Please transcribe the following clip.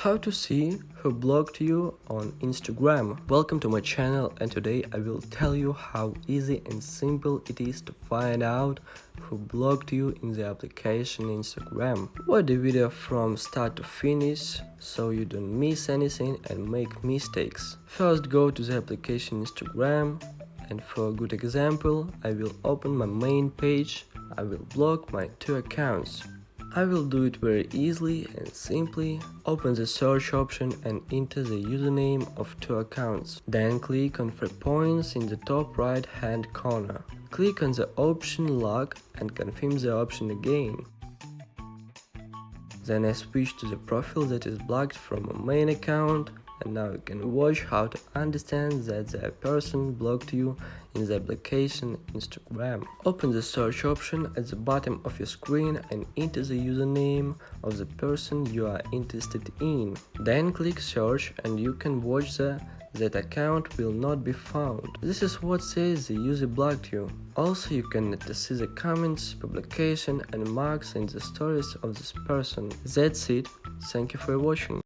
How to see who blocked you on Instagram. Welcome to my channel, and today I will tell you how easy and simple it is to find out who blocked you in the application Instagram. Watch the video from start to finish so you don't miss anything and make mistakes. First, go to the application Instagram, and for a good example I will open my main page. I will block my 2 accounts. I will do it very easily and simply. Open the search option and enter the username of 2 accounts. Then click on 3 points in the top right hand corner. Click on the option lock and confirm the option again. Then I switch to the profile that is blocked from a main account, and now you can watch how to understand that the person blocked you in the application Instagram. Open the search option at the bottom of your screen and enter the username of the person you are interested in. Then click search and you can watch that account will not be found. This is what says the user blocked you. Also, you can see the comments, publication and marks in the stories of this person. That's it. Thank you for watching.